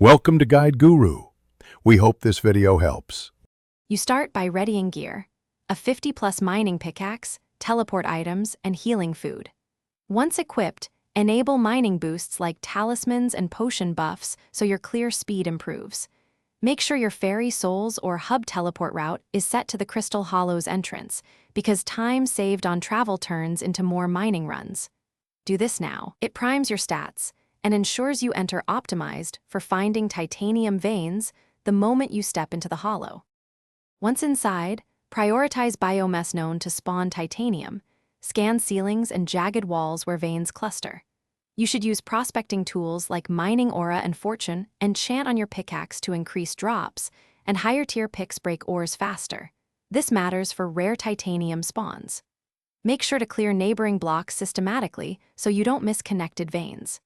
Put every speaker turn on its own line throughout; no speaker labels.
Welcome to Guide Guru. We hope this video helps.
You start by readying gear, a 50-plus mining pickaxe, teleport items, and healing food. Once equipped, enable mining boosts like talismans and potion buffs so your clear speed improves. Make sure your fairy souls or hub teleport route is set to the Crystal Hollow's entrance, because time saved on travel turns into more mining runs. Do this now. It primes your stats and ensures you enter optimized for finding titanium veins the moment you step into the hollow. Once inside, prioritize biomes known to spawn titanium, scan ceilings and jagged walls where veins cluster. You should use prospecting tools like Mining Aura and Fortune and chant on your pickaxe to increase drops, and higher-tier picks break ores faster. This matters for rare titanium spawns. Make sure to clear neighboring blocks systematically so you don't miss connected veins.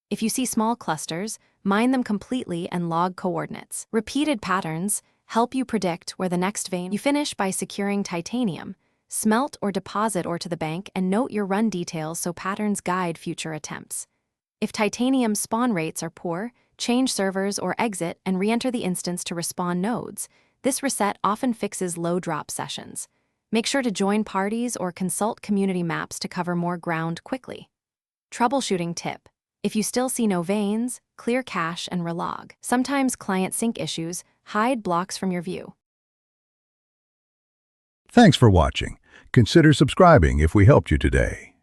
If you see small clusters, mine them completely and log coordinates. Repeated patterns help you predict where the next vein. You finish by securing titanium. Smelt or deposit ore to the bank and note your run details so patterns guide future attempts. If titanium spawn rates are poor, change servers or exit and re-enter the instance to respawn nodes. This reset often fixes low drop sessions. Make sure to join parties or consult community maps to cover more ground quickly. Troubleshooting tip. If you still see no veins, clear cache and relog. Sometimes client sync issues hide blocks from your view.
Thanks for watching. Consider subscribing if we helped you today.